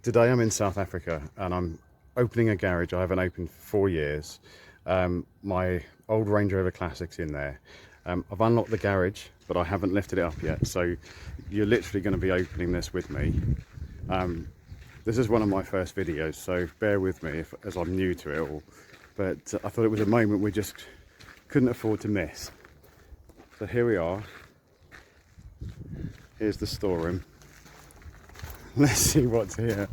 Today I'm in South Africa and I'm opening a garage I haven't opened for 4 years. My old Range Rover Classic's in there. I've unlocked the garage, but I haven't lifted it up yet, so you're literally going to be opening this with me. This is one of my first videos, so bear with me as I'm new to it all, but I thought it was a moment we just couldn't afford to miss. So here we are. Here's the storeroom. Let's see what's here.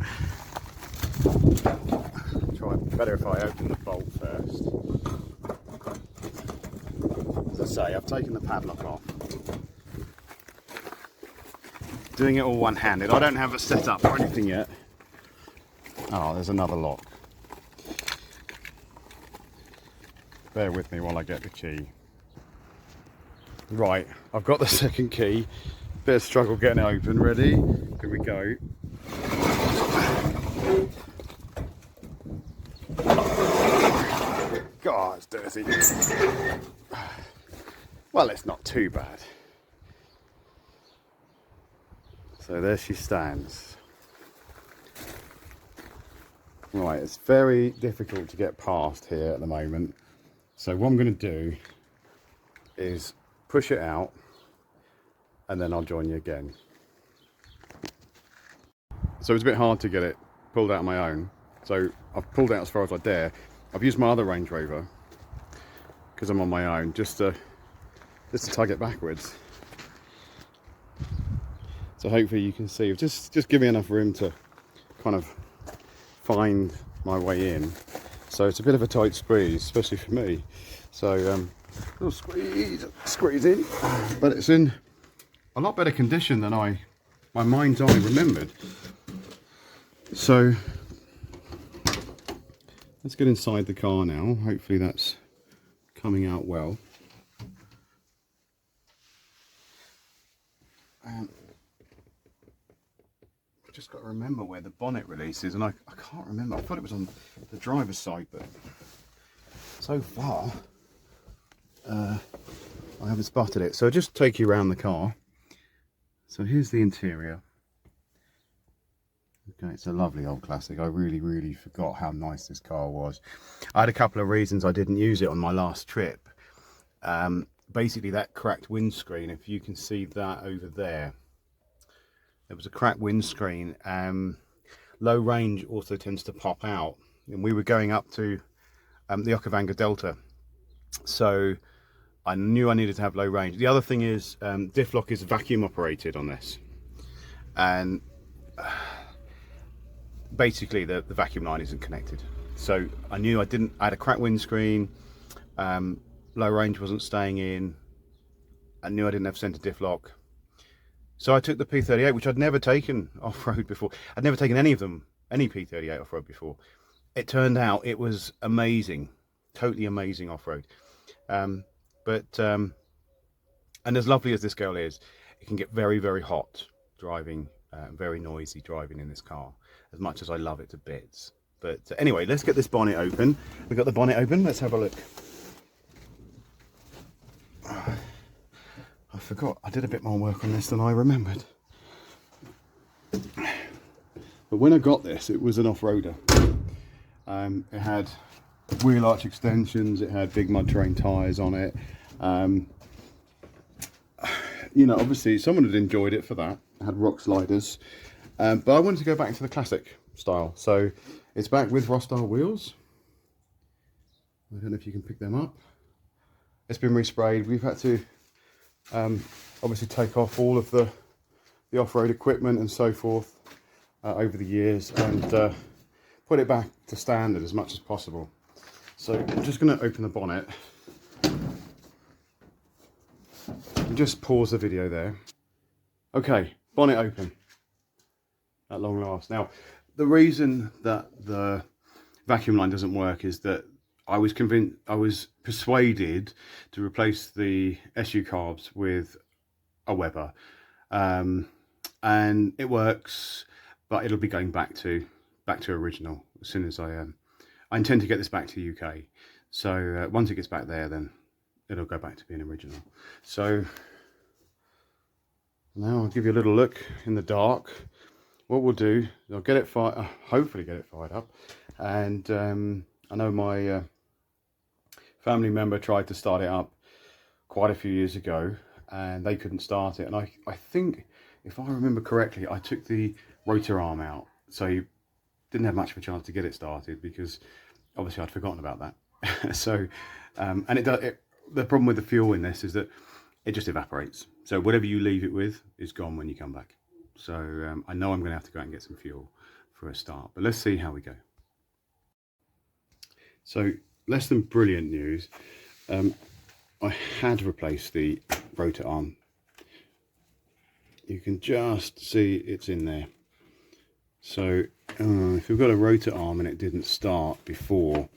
Try better if I open the bolt first. As I say, I've taken the padlock off. Doing it all one-handed. I don't have a setup or anything yet. Oh, there's another lock. Bear with me while I get the key. Right, I've got the second key. Bit of struggle getting it open. Ready? Here we go. God, it's dirty. Well, it's not too bad. So there she stands. Right, it's very difficult to get past here at the moment. So what I'm going to do is push it out and then I'll join you again. So it's a bit hard to get it pulled out on my own. So I've pulled out as far as I dare. I've used my other Range Rover because I'm on my own just to tug it backwards. So hopefully you can see, just give me enough room to kind of find my way in. So it's a bit of a tight squeeze, especially for me. So little squeeze in, but it's in a lot better condition than my mind's eye remembered. So let's get inside the car now. Hopefully that's coming out well. I've just got to remember where the bonnet release is, and I can't remember. I thought it was on the driver's side, but so far I haven't spotted it. So I'll just take you around the car. So here's the interior. Okay, it's a lovely old classic. I really forgot how nice this car was. I had a couple of reasons I didn't use it on my last trip. Basically that cracked windscreen, if you can see that over there. There was a cracked windscreen. Low range also tends to pop out. And we were going up to the Okavango Delta. So I knew I needed to have low range. The other thing is diff lock is vacuum operated on this. And basically the vacuum line isn't connected. So I knew I had a cracked windscreen, low range wasn't staying in. I knew I didn't have center diff lock. So I took the P38, which I'd never taken off-road before. I'd never taken any of them, any P38 off-road before. It turned out it was amazing, totally amazing off-road. And as lovely as this girl is, it can get very hot driving, very noisy driving in this car, as much as I love it to bits. But anyway, let's get this bonnet open. We've got the bonnet open, let's have a look. I forgot, I did a bit more work on this than I remembered. But when I got this, it was an off-roader. It had wheel arch extensions, it had big mud terrain tyres on it. You know, obviously someone had enjoyed it for that. It had rock sliders. But I wanted to go back to the classic style. So it's back with Rostar wheels. I don't know if you can pick them up. It's been resprayed. We've had to obviously take off all of the off-road equipment and so forth over the years and put it back to standard as much as possible. So I'm just going to open the bonnet and just pause the video there. Okay, bonnet open at long last. Now the reason that the vacuum line doesn't work is that I was persuaded to replace the SU carbs with a Weber, and it works, but it'll be going back to original as soon as I intend to get this back to the UK. So once it gets back there, then it'll go back to being original. So now I'll give you a little look in the dark. what we'll do, I'll get it fired, hopefully get it fired up. And I know my family member tried to start it up quite a few years ago, and they couldn't start it. And I think, if I remember correctly, I took the rotor arm out, so you didn't have much of a chance to get it started, because obviously I'd forgotten about that. So, and the problem with the fuel in this is that it just evaporates. So whatever you leave it with is gone when you come back. So I know I'm going to have to go out and get some fuel for a start, but let's see how we go. So less than brilliant news. I had replaced the rotor arm. You can just see it's in there. So if we've got a rotor arm and it didn't start before,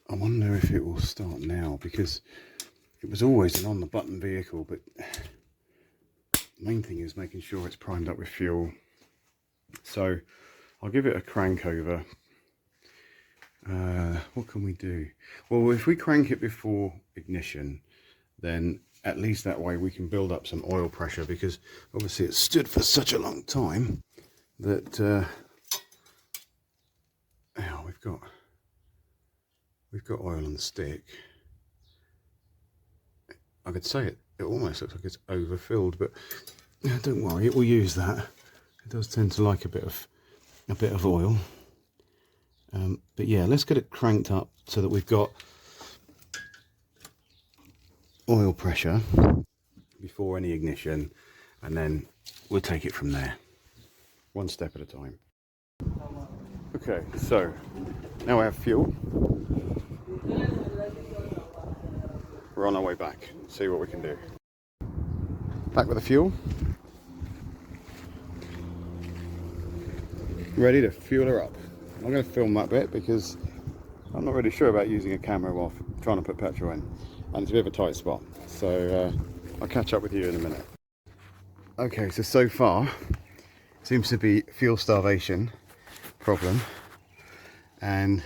I wonder if it will start now, because it was always an on the button vehicle, but the main thing is making sure it's primed up with fuel. So I'll give it a crank over. What can we do? Well, if we crank it before ignition, then at least that way we can build up some oil pressure, because obviously it stood for such a long time that we've got oil on the stick. I could say it almost looks like it's overfilled, but don't worry, it will use that. It does tend to like a bit of oil. But yeah, let's get it cranked up so that we've got oil pressure before any ignition, and then we'll take it from there, one step at a time. Okay, so now I have fuel. We're on our way back, see what we can do. Back with the fuel. Ready to fuel her up. I'm going to film that bit because I'm not really sure about using a camera while trying to put petrol in, and it's a bit of a tight spot. So I'll catch up with you in a minute. Okay, so far seems to be fuel starvation problem, and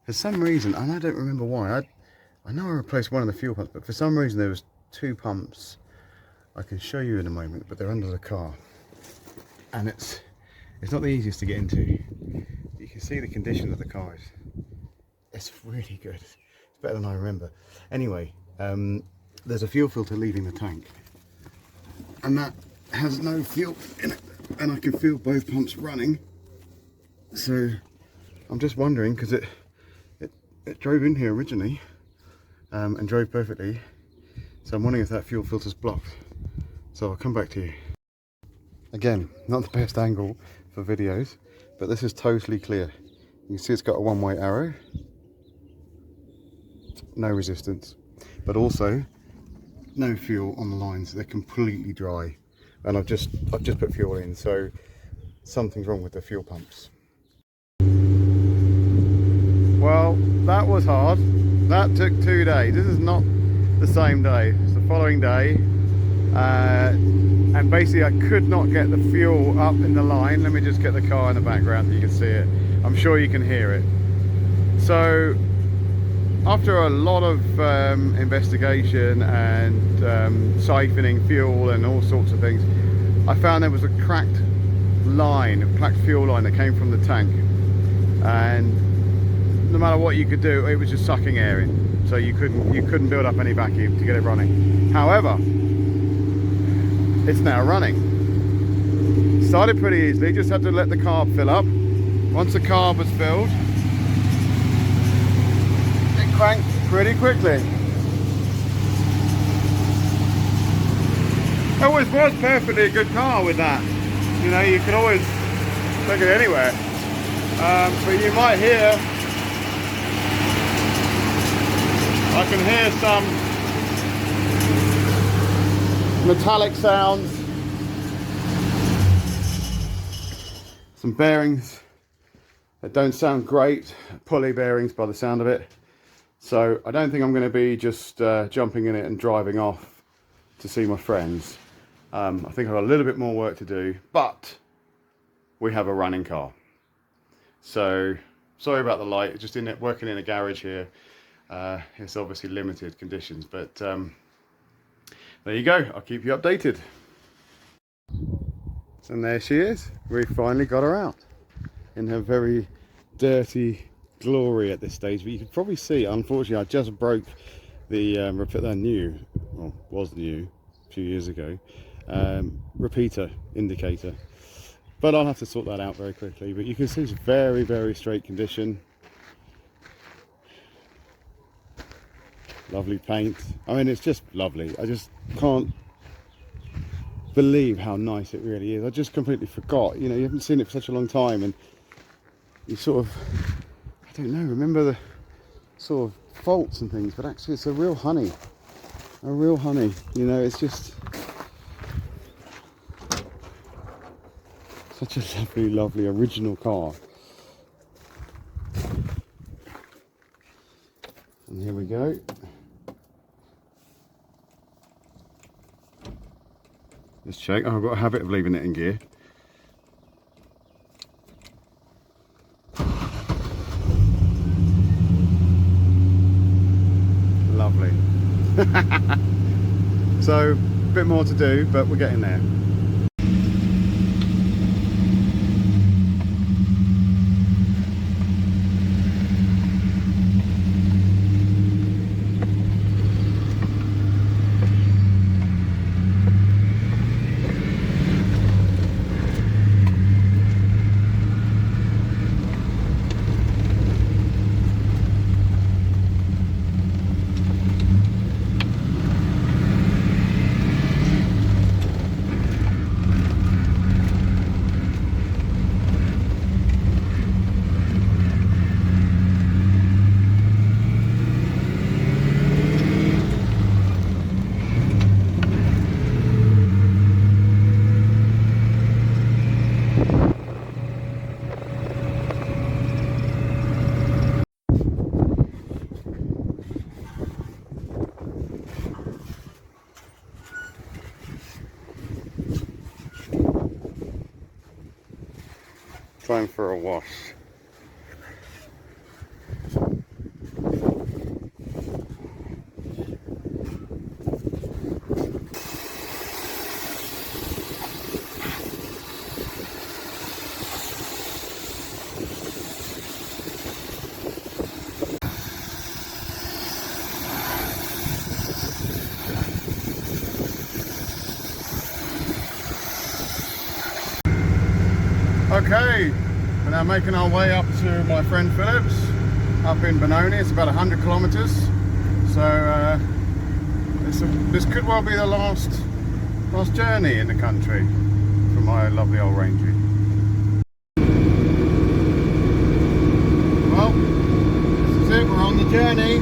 for some reason, and I don't remember why, I know I replaced one of the fuel pumps, but for some reason there was two pumps. I can show you in a moment, but they're under the car, and it's not the easiest to get into. You can see the condition of the car is, it's really good. It's better than I remember. Anyway, there's a fuel filter leaving the tank, and that has no fuel in it, and I can feel both pumps running. So I'm just wondering, because it drove in here originally and drove perfectly, so I'm wondering if that fuel filter's blocked. So I'll come back to you. Again, not the best angle for videos, but this is totally clear. You can see it's got a one-way arrow, no resistance, but also no fuel on the lines. They're completely dry, and I've just put fuel in, so something's wrong with the fuel pumps. Well, that was hard. That took 2 days. This is not the same day, it's the following day. And basically I could not get the fuel up in the line. Let me just get the car in the background so you can see it. I'm sure you can hear it. So after a lot of investigation and siphoning fuel and all sorts of things, I found there was a cracked fuel line that came from the tank, and no matter what you could do, it was just sucking air in, so you couldn't build up any vacuum to get it running. However, it's now running. Started pretty easily, just had to let the carb fill up. Once the carb was filled, it cranked pretty quickly. It always was perfectly a good car with that. You know, you could always take it anywhere. But you might hear, I can hear some metallic sounds, some bearings that don't sound great, pulley bearings by the sound of it. So I don't think I'm going to be just jumping in it and driving off to see my friends. I think I've got a little bit more work to do, but we have a running car. So sorry about the light, just working in a garage here. It's obviously limited conditions, but there you go, I'll keep you updated. And there she is. We finally got her out in her very dirty glory at this stage. But you can probably see, unfortunately, I just broke the new, well, was new a few years ago, repeater indicator. But I'll have to sort that out very quickly. But you can see it's very, very straight condition. Lovely paint. I mean, it's just lovely. I just can't believe how nice it really is. I just completely forgot. You know, you haven't seen it for such a long time, and you sort of, I don't know, remember the sort of faults and things, but actually it's a real honey. A real honey. You know, it's just such a lovely, lovely original car. And here we go. Let's check. Oh, I've got a habit of leaving it in gear. Lovely. So, a bit more to do, but we're getting there. Time for a wash. Okay, we're now making our way up to my friend Philip's up in Benoni. It's about 100 kilometers, so this could well be the last journey in the country for my lovely old Range. Well, this is it. We're on the journey.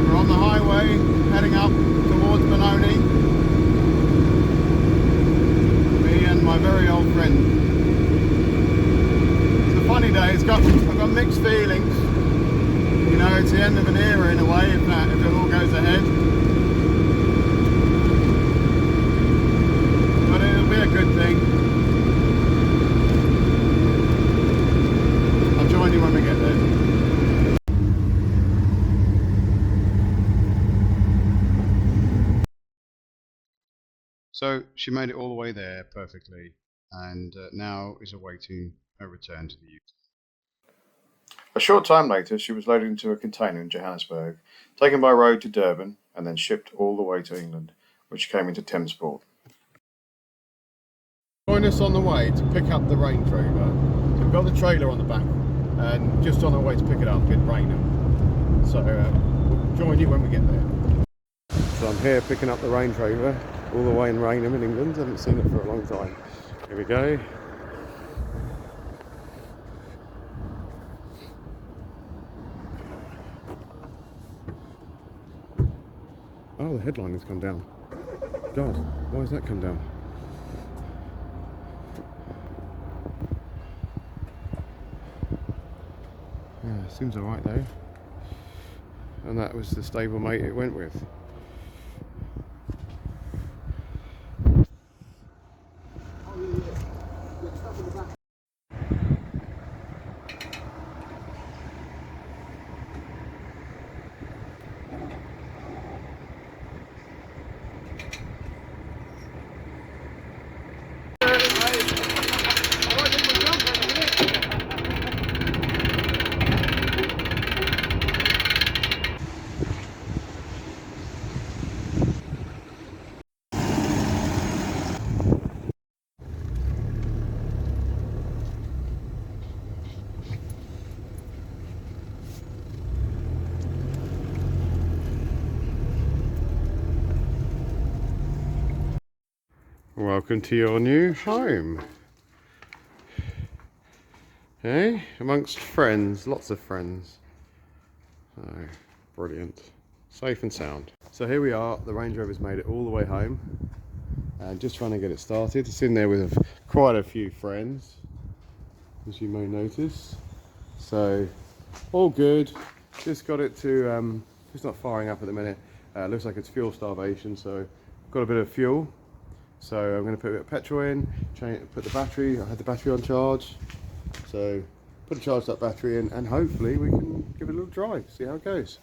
We're on the highway heading up towards Benoni. Me and my very old friend. Funny day. I've got mixed feelings. You know, it's the end of an era in a way, if it all goes ahead. But it'll be a good thing. I'll join you when we get there. So she made it all the way there perfectly, and now is awaiting her return to the UK. A short time later, she was loaded into a container in Johannesburg, taken by road to Durban, and then shipped all the way to England, which came into Thameспort. Join us on the way to pick up the Range Rover. We've got the trailer on the back, and just on our way to pick it up in Rainham. So we'll join you when we get there. So I'm here picking up the Range Rover, all the way in Rainham in England. I haven't seen it for a long time. Here we go. Oh, the headline has come down. God, why has that come down? Yeah, seems alright though. And that was the stablemate it went with. Welcome to your new home. Hey, amongst friends, lots of friends. Oh, brilliant. Safe and sound. So here we are, the Range Rover's made it all the way home. And just trying to get it started. It's in there with quite a few friends, as you may notice. So, all good. Just got it to, it's not firing up at the minute. Looks like it's fuel starvation, so got a bit of fuel. So I'm going to put a bit of petrol in, put the battery, I had the battery on charge. So put a charged up battery in and hopefully we can give it a little drive, see how it goes.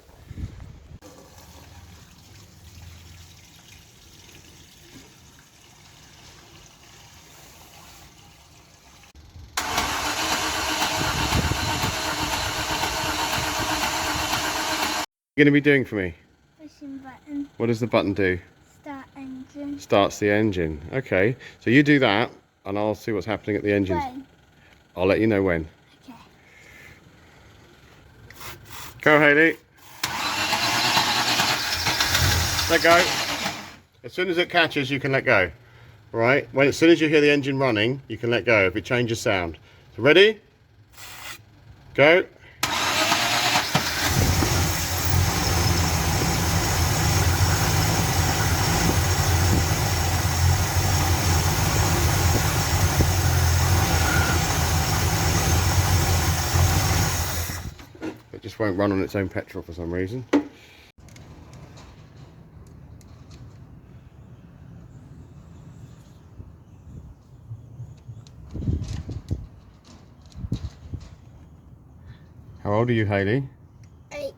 What are you going to be doing for me? Pushing button. What does the button do? Start engine. Starts the engine. Okay, so you do that and I'll see what's happening at the engine. When? I'll let you know when. Okay. Go, Hayley. Let go. As soon as it catches, you can let go. Right? As soon as you hear the engine running, you can let go if it changes sound. So ready? Go. It just won't run on its own petrol for some reason. How old are you, Hayley? 8.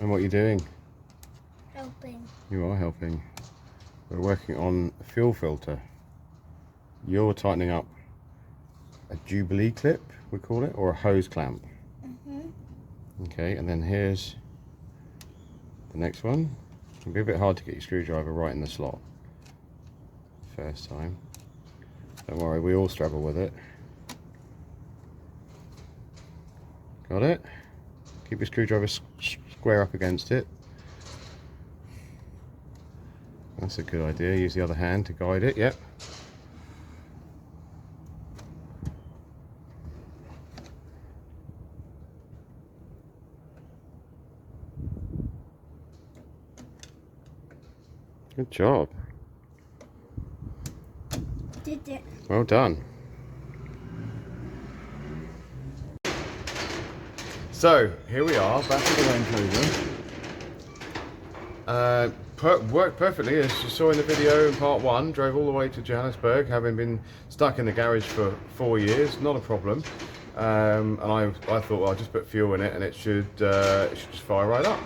And what are you doing? Helping. You are helping. We're working on a fuel filter. You're tightening up a Jubilee clip, we call it, or a hose clamp. Okay, and then here's the next one. It'll be a bit hard to get your screwdriver right in the slot first time. Don't worry, we all struggle with it. Got it? Keep your screwdriver square up against it. That's a good idea. Use the other hand to guide it. Yep. Good job. Did it. Well done. So here we are, back at the Range Rover. Worked perfectly, as you saw in the video in part 1. Drove all the way to Johannesburg, having been stuck in the garage for 4 years. Not a problem. And I thought, well, I'll just put fuel in it, and it should just fire right up.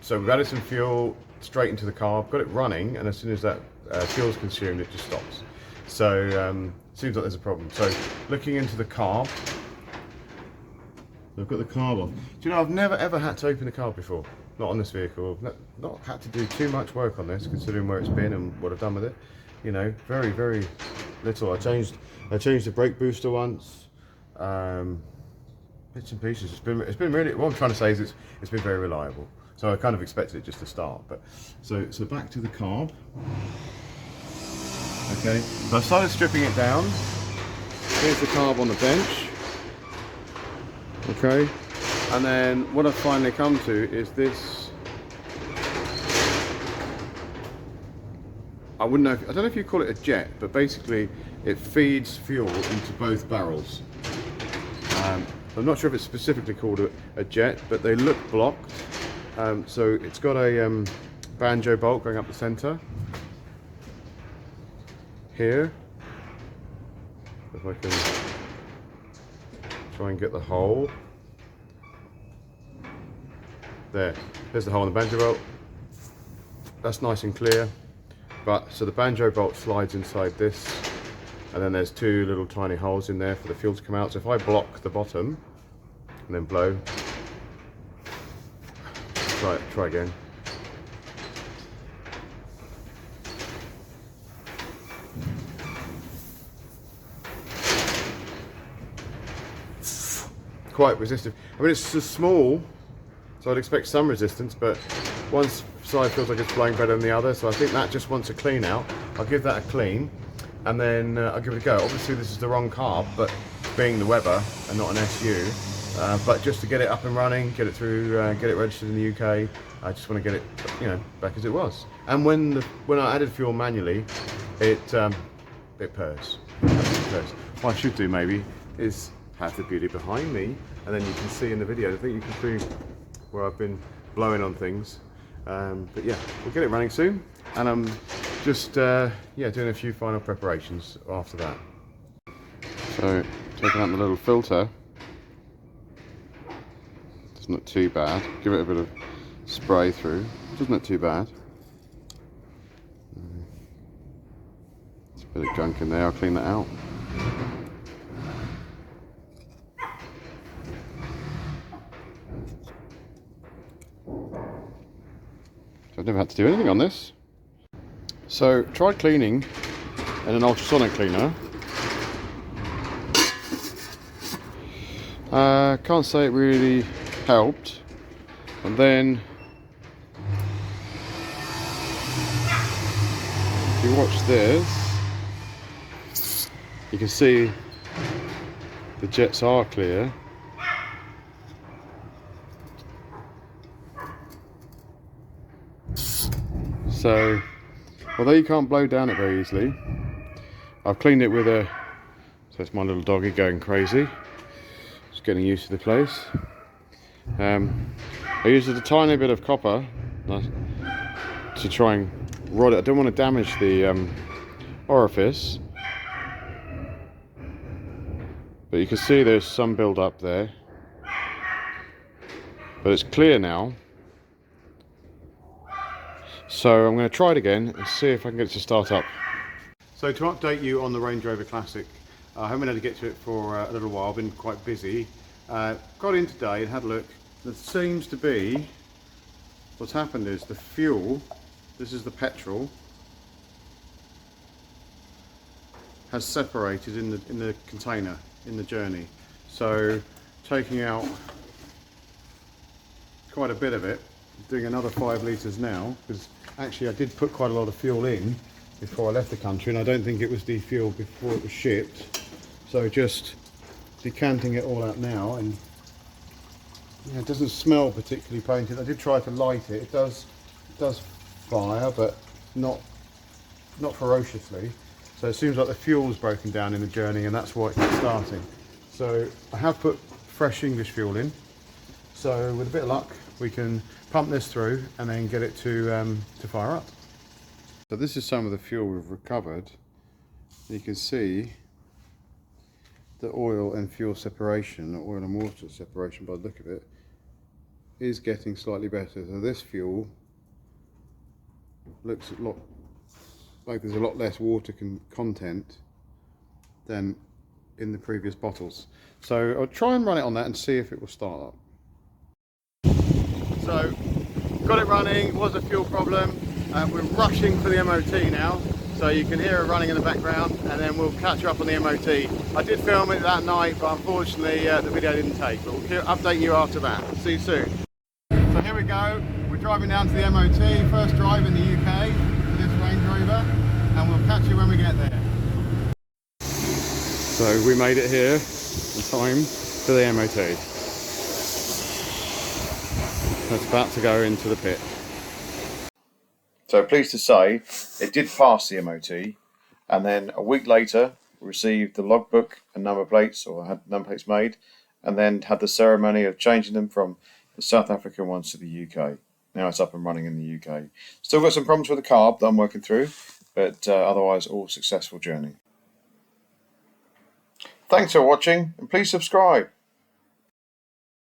So we've added some fuel straight into the carb, got it running, and as soon as that fuel's consumed, it just stops. So seems like there's a problem. So looking into the carb. I've got the carb off. Do you know, I've never ever had to open the carb before. Not on this vehicle. Not had to do too much work on this, considering where it's been and what I've done with it. You know, very, very little. I changed the brake booster once. Bits and pieces. It's been really. What I'm trying to say is it's been very reliable. So I kind of expected it just to start. But so back to the carb. Okay. So I started stripping it down. Here's the carb on the bench. Okay, and then what I've finally come to is this. I don't know if you call it a jet, but basically it feeds fuel into both barrels. I'm not sure if it's specifically called a jet, but they look blocked. So it's got a banjo bolt going up the center here. If I can try and get the hole. There's the hole in the banjo bolt. That's nice and clear. But so the banjo bolt slides inside this, and then there's 2 little tiny holes in there for the fuel to come out. So if I block the bottom and then blow, try again. Quite resistive. I mean, it's just small, so I'd expect some resistance, but once side feels like it's flowing better than the other, so I think that just wants a clean out. I'll give that a clean, and then I'll give it a go. Obviously this is the wrong carb, but being the Weber and not an SU, but just to get it up and running, get it through, get it registered in the UK, I just want to get it, you know, back as it was. And when I added fuel manually, it purrs. What I should do maybe is have the beauty behind me, and then you can see in the video. I think you can see where I've been blowing on things. But yeah, we'll get it running soon, and I'm just yeah, doing a few final preparations after that. So taking out the little filter, it's not too bad. Give it a bit of spray through, doesn't look too bad. There's a bit of junk in there, I'll clean that out. I've never had to do anything on this. So try cleaning in an ultrasonic cleaner. Can't say it really helped. And then if you watch this, you can see the jets are clear. So, although you can't blow down it very easily, I've cleaned it with a, so it's my little doggy going crazy, just getting used to the place. I used a tiny bit of copper to try and rod it. I don't want to damage the orifice, but you can see there's some build up there, but it's clear now. So I'm going to try it again and see if I can get it to start up. So to update you on the Range Rover Classic, I haven't been able to get to it for a little while. I've been quite busy. Got in today and had a look. There seems to be, what's happened is the fuel, this is the petrol, has separated in the container in the journey. So taking out quite a bit of it, doing another 5 litres now, because actually I did put quite a lot of fuel in before I left the country, and I don't think it was defueled before it was shipped. So just decanting it all out now, and yeah, it doesn't smell particularly painted. I did try to light it. It does fire, but not ferociously. So it seems like the fuel's broken down in the journey, and that's why it's not starting. So I have put fresh English fuel in. So with a bit of luck, we can pump this through and then get it to fire up. So this is some of the fuel we've recovered. You can see the oil and fuel separation, or oil and water separation by the look of it, is getting slightly better. So this fuel looks a lot like there's a lot less water content than in the previous bottles. So I'll try and run it on that and see if it will start up. So got it running, it was a fuel problem. We're rushing for the MOT now, so you can hear it running in the background, and then we'll catch up on the MOT. I did film it that night, but unfortunately the video didn't take, but we'll update you after that. See you soon. So here we go, we're driving down to the MOT, first drive in the UK for this Range Rover, and we'll catch you when we get there. So we made it here in time for the MOT. It's about to go into the pit. So pleased to say, it did pass the MOT, and then a week later we received the logbook and number plates, or had number plates made, and then had the ceremony of changing them from the South African ones to the UK. Now it's up and running in the UK. Still got some problems with the carb that I'm working through, but otherwise all successful journey. Thanks for watching, and please subscribe.